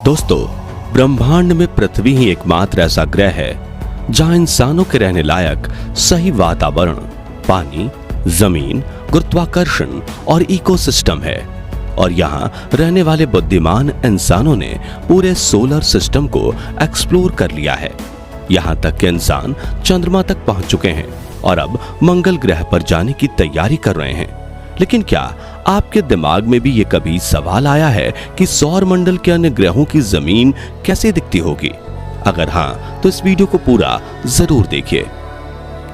दोस्तों, ब्रह्मांड में पृथ्वी ही एकमात्र ऐसा ग्रह है जहां इंसानों के रहने लायक सही वातावरण, पानी, जमीन, गुरुत्वाकर्षण और इकोसिस्टम है। और यहाँ रहने वाले बुद्धिमान इंसानों ने पूरे सोलर सिस्टम को एक्सप्लोर कर लिया है। यहाँ तक कि इंसान चंद्रमा तक पहुंच चुके हैं और अब मंगल ग्रह पर जाने की तैयारी कर रहे हैं। लेकिन क्या आपके दिमाग में भी ये कभी सवाल आया है कि सौर मंडल के अन्य ग्रहों की जमीन कैसे दिखती होगी? अगर हाँ, तो इस वीडियो को पूरा जरूर देखिए,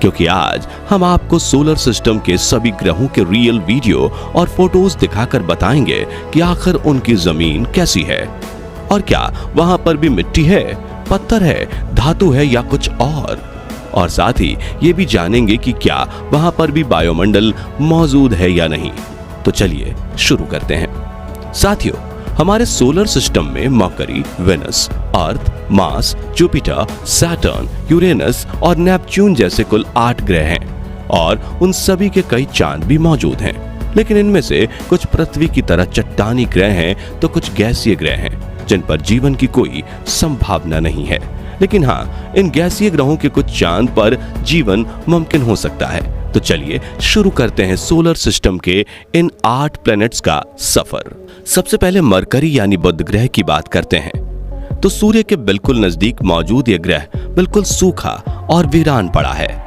क्योंकि आज हम आपको सोलर सिस्टम के सभी ग्रहों के रियल वीडियो और फोटोज दिखाकर बताएंगे कि आखिर उनकी जमीन कैसी है और क्या वहां पर भी मिट्टी है, पत्थर है, धातु है या कुछ और साथ ही ये भी जानेंगे कि क्या वहां पर भी वायुमंडल मौजूद है या नहीं। तो चलिए शुरू करते हैं। साथियों, हमारे सोलर सिस्टम में मरकरी, वेनस, अर्थ, मार्स, जुपिटर, सैटर्न, यूरेनस और नेपच्यून जैसे कुल 8 ग्रह हैं और उन सभी के कई चांद भी मौजूद हैं। लेकिन इनमें से कुछ पृथ्वी की तरह चट्टानी ग्रह हैं तो कुछ गैसीय ग्रह हैं जिन पर जीवन की कोई संभावना नहीं है। लेकिन हाँ, इन गैसीय ग्रहों के कुछ चांद पर जीवन मुमकिन हो सकता है। तो चलिए शुरू करते हैं सोलर सिस्टम के इन 8 प्लैनेट्स का सफर। सबसे पहले मरकरी यानी बुध ग्रह की बात करते हैं। तो सूर्य के बिल्कुल नजदीक मौजूद यह ग्रह बिल्कुल सूखा और वीरान पड़ा है,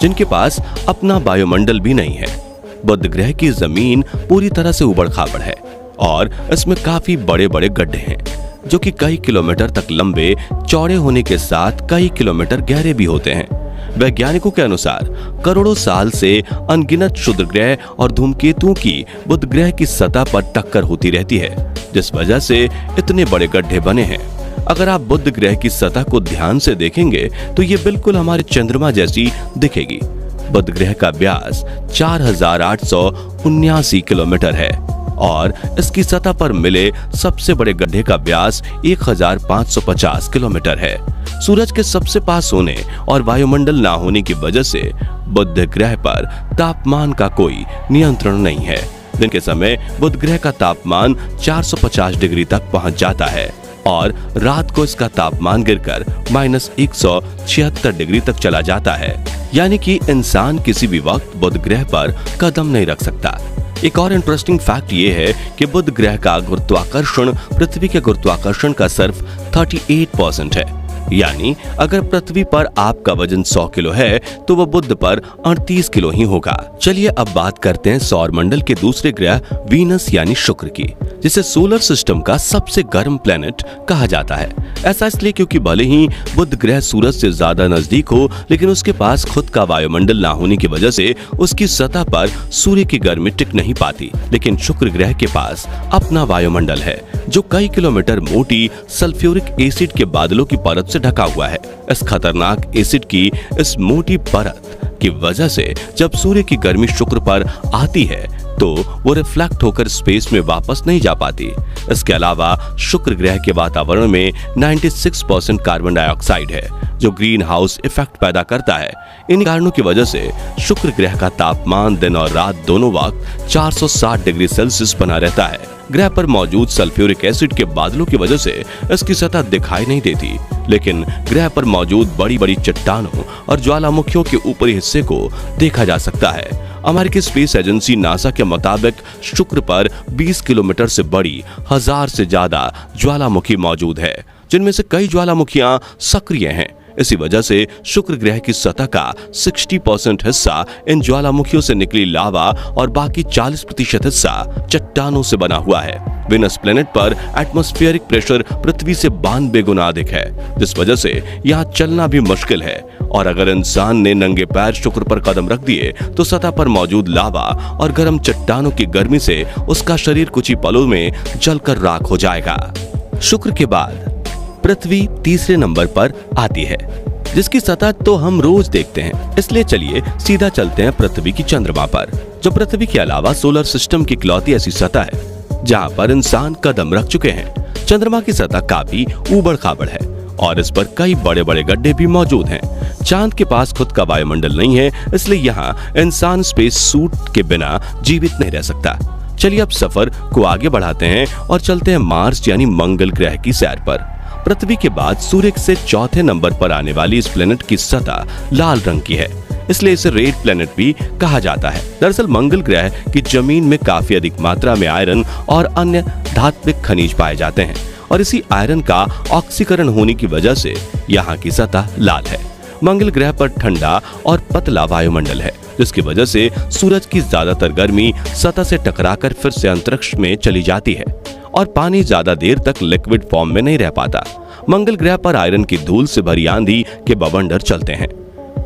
जिनके पास अपना वायुमंडल भी नहीं है। बुध ग्रह की जमीन पूरी तरह से उबड़ खाबड़ है और इसमें काफी बड़े बड़े गड्ढे हैं जो कि कई किलोमीटर तक लंबे चौड़े होने के साथ कई किलोमीटर गहरे भी होते हैं। वैज्ञानिकों के अनुसार करोड़ों साल से अनगिनत क्षुद्र ग्रह और धूमकेतुओं की बुध ग्रह की सतह पर टक्कर होती रहती है, जिस वजह से इतने बड़े गड्ढे बने हैं। अगर आप बुध ग्रह की सतह को ध्यान से देखेंगे तो ये बिल्कुल हमारे चंद्रमा जैसी दिखेगी। बुध ग्रह का व्यास 4879 किलोमीटर है और इसकी सतह पर मिले सबसे बड़े गड्ढे का व्यास 1550 किलोमीटर है। सूरज के सबसे पास होने और वायुमंडल ना होने की वजह से बुध ग्रह पर तापमान का कोई नियंत्रण नहीं है। दिन के समय बुध ग्रह का तापमान 450 डिग्री तक पहुंच जाता है और रात को इसका तापमान गिरकर -176 डिग्री तक चला जाता है। यानी कि इंसान किसी भी वक्त बुध ग्रह पर कदम नहीं रख सकता। एक और इंटरेस्टिंग फैक्ट ये है कि बुध ग्रह का गुरुत्वाकर्षण पृथ्वी के गुरुत्वाकर्षण का सिर्फ 38% है। यानी अगर पृथ्वी पर आपका वजन 100 किलो है तो वह बुध पर 38 किलो ही होगा। चलिए अब बात करते हैं सौर मंडल के दूसरे ग्रह वीनस यानी शुक्र की, जिसे सोलर सिस्टम का सबसे गर्म प्लेनेट कहा जाता है। ऐसा इसलिए क्योंकि भले ही बुध ग्रह सूरज से ज्यादा नजदीक हो, लेकिन उसके पास खुद का वायुमंडल ना होने की वजह से उसकी सतह पर सूर्य की गर्मी टिक नहीं पाती। लेकिन शुक्र ग्रह के पास अपना वायुमंडल है जो कई किलोमीटर मोटी सल्फ्यूरिक एसिड के बादलों की परत से ढका हुआ है। इस खतरनाक एसिड की इस मोटी परत की वजह से जब सूर्य की गर्मी शुक्र पर आती है तो वो रिफ्लेक्ट होकर स्पेस में वापस नहीं जा पाती। इसके अलावा शुक्र ग्रह के वातावरण में 96% कार्बन डाइऑक्साइड है जो ग्रीन हाउस इफेक्ट पैदा करता है। इन कारणों की वजह से शुक्र ग्रह का तापमान दिन और रात दोनों वक्त 460 डिग्री सेल्सियस बना रहता है। ग्रह पर मौजूद सल्फ्यूरिक एसिड के बादलों की वजह से इसकी सतह दिखाई नहीं देती, लेकिन ग्रह पर मौजूद बड़ी बड़ी चट्टानों और ज्वालामुखियों के ऊपरी हिस्से को देखा जा सकता है। अमेरिकी स्पेस एजेंसी नासा के मुताबिक शुक्र पर 20 किलोमीटर से बड़ी 1000 से ज्यादा ज्वालामुखी मौजूद है, जिनमें से कई ज्वालामुखियां सक्रिय हैं। इसी वजह से शुक्र ग्रह की सतह का 60% हिस्सा इन ज्वालामुखियों से निकली लावा और बाकी 40% हिस्सा चट्टानों से बना हुआ है। वेनस प्लेनेट पर एटमॉस्फेरिक प्रेशर पृथ्वी से 92 गुना अधिक है, जिस वजह से यहाँ चलना भी मुश्किल है। और अगर इंसान ने नंगे पैर शुक्र पर कदम रख दिए तो सतह पर मौजूद लावा और गर्म चट्टानों की गर्मी से उसका शरीर कुछ ही पलों में जलकर राख हो जाएगा। शुक्र के बाद पृथ्वी तीसरे नंबर पर आती है, जिसकी सतह तो हम रोज देखते हैं। इसलिए चलिए सीधा चलते हैं पृथ्वी की चंद्रमा पर, जो पृथ्वी के अलावा सोलर सिस्टम की इकलौती ऐसी सतह है जहां पर इंसान कदम रख चुके हैं। चंद्रमा की सतह काफी उबड़ खाबड़ है और इस पर कई बड़े बड़े गड्ढे भी मौजूद हैं। चांद के पास खुद का वायुमंडल नहीं है, इसलिए यहाँ इंसान स्पेस सूट के बिना जीवित नहीं रह सकता। चलिए अब सफर को आगे बढ़ाते हैं और चलते हैं मार्स यानी मंगल ग्रह की सैर पर। पृथ्वी के बाद सूर्य से चौथे नंबर पर आने वाली इस प्लेनेट की सतह लाल रंग की है, इसलिए इसे रेड प्लेनेट भी कहा जाता है। दरअसल मंगल ग्रह की जमीन में काफी अधिक मात्रा में आयरन और अन्य धात्विक खनिज पाए जाते हैं और इसी आयरन का ऑक्सीकरण होने की वजह से यहाँ की सतह लाल है। मंगल ग्रह पर ठंडा और पतला वायुमंडल है, जिसकी वजह से सूरज की ज्यादातर गर्मी सतह से टकराकर फिर से अंतरिक्ष में चली जाती है और पानी ज्यादा देर तक लिक्विड फॉर्म में नहीं रह पाता। मंगल ग्रह पर आयरन की धूल से भरी आंधी के बवंडर चलते हैं।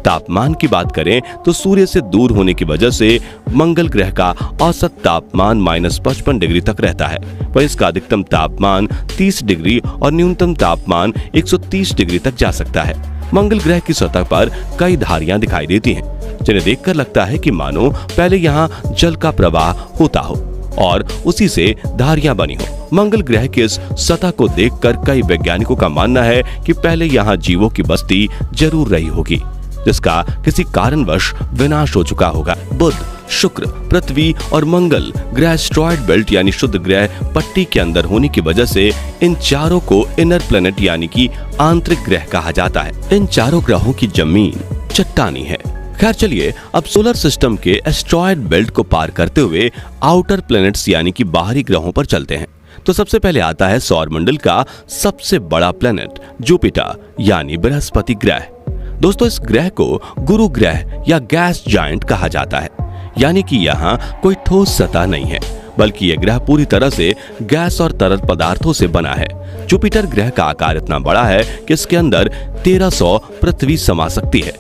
तापमान की बात करें तो सूर्य से दूर होने की वजह से मंगल ग्रह का औसत तापमान -55 डिग्री तक रहता है, वहीं इसका अधिकतम तापमान 30 डिग्री और न्यूनतम तापमान 130 डिग्री तक जा सकता है। मंगल ग्रह की सतह पर कई धारियां दिखाई देती हैं, जिन्हें देखकर लगता है कि मानो पहले यहाँ जल का प्रवाह होता हो और उसी से धारियां बनी हो। मंगल ग्रह की इस सतह को देखकर कई वैज्ञानिकों का मानना है कि पहले यहाँ जीवों की बस्ती जरूर रही होगी, जिसका किसी कारणवश विनाश हो चुका होगा। बुध, शुक्र, पृथ्वी और मंगल ग्रह एस्टेरॉयड बेल्ट यानी शुद्ध ग्रह पट्टी के अंदर होने की वजह से इन चारों को इनर प्लेनेट यानी कि आंतरिक ग्रह कहा जाता है। इन चारों ग्रहों की जमीन चट्टानी है। खैर चलिए अब सोलर सिस्टम के एस्टेरॉयड बेल्ट को पार करते हुए आउटर प्लैनेट्स यानी कि बाहरी ग्रहों पर चलते हैं। तो सबसे पहले आता है सौरमंडल का सबसे बड़ा प्लैनेट जुपिटर यानी बृहस्पति ग्रह। दोस्तों इस ग्रह को गुरु ग्रह या गैस जायंट कहा जाता है, यानी कि यहाँ कोई ठोस सतह नहीं है, बल्कि यह ग्रह पूरी तरह से गैस और तरल पदार्थों से बना है। जुपिटर ग्रह का आकार इतना बड़ा है कि इसके अंदर 1300 पृथ्वी समा सकती है।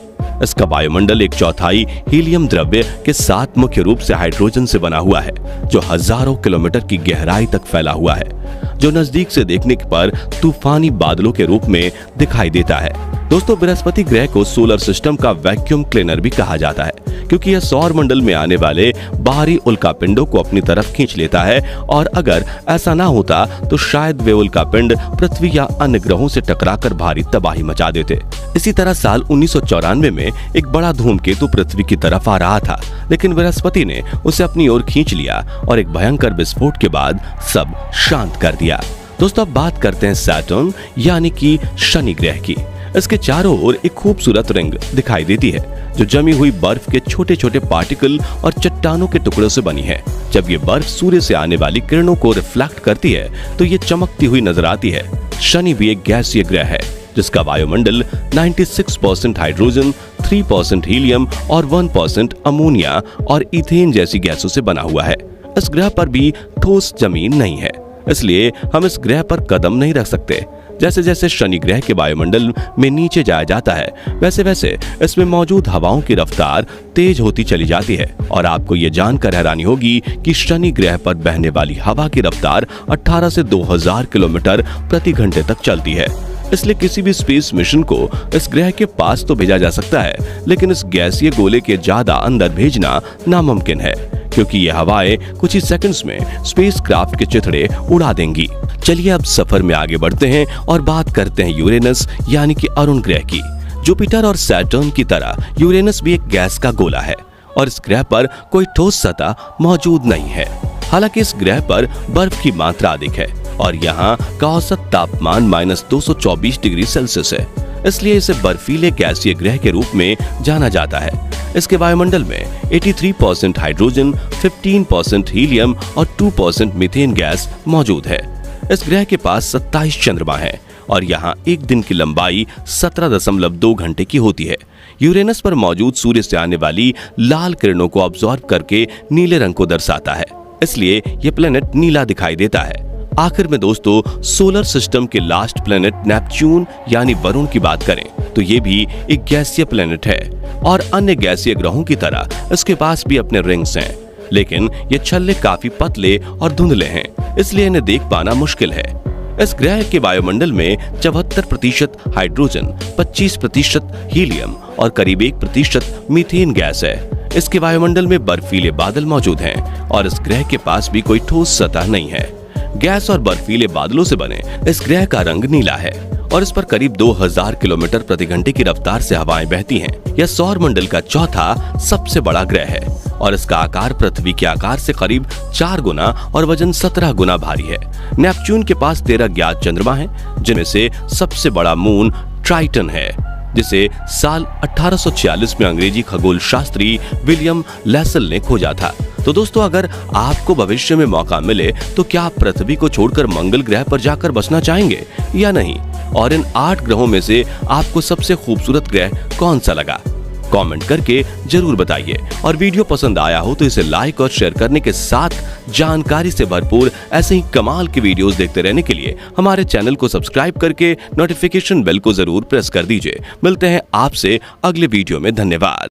इसका वायुमंडल 1/4 हीलियम द्रव्य के साथ मुख्य रूप से हाइड्रोजन से बना हुआ है, जो हजारों किलोमीटर की गहराई तक फैला हुआ है, जो नजदीक से देखने पर तूफानी बादलों के रूप में दिखाई देता है। दोस्तों बृहस्पति ग्रह को सोलर सिस्टम का वैक्यूम क्लीनर भी कहा जाता है, क्योंकि यह सौर मंडल में आने वाले बाहरी उल्कापिंडों को अपनी तरफ खींच लेता है और अगर ऐसा ना होता तो शायद वे उल्कापिंड पृथ्वी या अन्य ग्रहों से टकराकर भारी तबाही मचा देते। इसी तरह साल 1994 में एक बड़ा धूमकेतु पृथ्वी की तरफ आ रहा था, लेकिन बृहस्पति ने उसे अपनी ओर खींच लिया और एक भयंकर विस्फोट के बाद सब शांत कर दिया। दोस्तों अब बात करते हैं सैटर्न यानी कि शनि ग्रह की। इसके चारों ओर एक खूबसूरत रिंग दिखाई देती है, जो जमी हुई बर्फ के छोटे छोटे पार्टिकल और चट्टानों के टुकड़ों से बनी है। जब ये बर्फ सूर्य से आने वाली किरणों को रिफ्लेक्ट करती है तो ये चमकती हुई नजर आती है। शनि भी एक गैसीय ग्रह है, जिसका वायुमंडल 96% हाइड्रोजन, 3% हीलियम और 1% अमोनिया और इथेन जैसी गैसों से बना हुआ है। इस ग्रह पर भी ठोस जमीन नहीं है, इसलिए हम इस ग्रह पर कदम नहीं रख सकते। जैसे जैसे शनि ग्रह के वायुमंडल में नीचे जाया जाता है, वैसे वैसे इसमें मौजूद हवाओं की रफ्तार तेज होती चली जाती है और आपको ये जानकर हैरानी होगी कि शनि ग्रह पर बहने वाली हवा की रफ्तार 18 से 2000 किलोमीटर प्रति घंटे तक चलती है। इसलिए किसी भी स्पेस मिशन को इस ग्रह के पास तो भेजा जा सकता है, लेकिन इस गैसीय गोले के ज्यादा अंदर भेजना नामुमकिन है, क्योंकि ये हवाएं कुछ ही सेकंड्स में स्पेसक्राफ्ट के चिथड़े उड़ा देंगी। चलिए अब सफर में आगे बढ़ते हैं और बात करते हैं यूरेनस यानी कि अरुण ग्रह की। जुपिटर और सैटर्न की तरह यूरेनस भी एक गैस का गोला है और इस ग्रह पर कोई ठोस सतह मौजूद नहीं है। हालांकि इस ग्रह पर बर्फ की मात्रा अधिक है और यहाँ का औसत तापमान -224 डिग्री सेल्सियस है, इसलिए इसे बर्फीले गैसीय ग्रह के रूप में जाना जाता है। इसके वायुमंडल में 83% हाइड्रोजन, 15% हीलियम और 2% मीथेन गैस मौजूद है। इस ग्रह के पास 27 चंद्रमा है और यहाँ एक दिन की लंबाई 17.2 घंटे की होती है। यूरेनस पर मौजूद सूर्य से आने वाली लाल किरणों को ऑब्जॉर्व करके नीले रंग को दर्शाता है, इसलिए यह प्लेनेट नीला दिखाई देता है। आखिर में दोस्तों सोलर सिस्टम के लास्ट प्लेनेट नेपच्यून यानी वरुण की बात करें तो ये भी एक गैसीय प्लेनेट है और अन्य गैसीय ग्रहों की तरह इसके पास भी अपने रिंग्स हैं, लेकिन ये छल्ले काफी पतले और धुंधले हैं, इसलिए इन्हें देख पाना मुश्किल है। इस ग्रह के वायुमंडल में 74% हाइड्रोजन, 25% हीलियम और करीब 1% मीथेन गैस है। इसके वायुमंडल में बर्फीले बादल मौजूद हैं और इस ग्रह के पास भी कोई ठोस सतह नहीं है। गैस और बर्फीले बादलों से बने इस ग्रह का रंग नीला है और इस पर करीब 2000 किलोमीटर प्रति घंटे की रफ्तार से हवाएं बहती हैं। यह सौर मंडल का चौथा सबसे बड़ा ग्रह है और इसका आकार पृथ्वी के आकार से करीब 4 गुना और वजन 17 गुना भारी है। नेपच्यून के पास 13 ज्ञात चंद्रमा हैं, जिनमें से सबसे बड़ा मून ट्राइटन है, जिसे साल 1846 में अंग्रेजी खगोल शास्त्री विलियम लैसल ने खोजा था। तो दोस्तों, अगर आपको भविष्य में मौका मिले तो क्या आप पृथ्वी को छोड़कर मंगल ग्रह पर जाकर बसना चाहेंगे या नहीं? और इन 8 ग्रहों में से आपको सबसे खूबसूरत ग्रह कौन सा लगा? कमेंट करके जरूर बताइए। और वीडियो पसंद आया हो तो इसे लाइक और शेयर करने के साथ जानकारी से भरपूर ऐसे ही कमाल की वीडियोस देखते रहने के लिए हमारे चैनल को सब्सक्राइब करके नोटिफिकेशन बेल को जरूर प्रेस कर दीजिए। मिलते हैं आपसे अगले वीडियो में। धन्यवाद।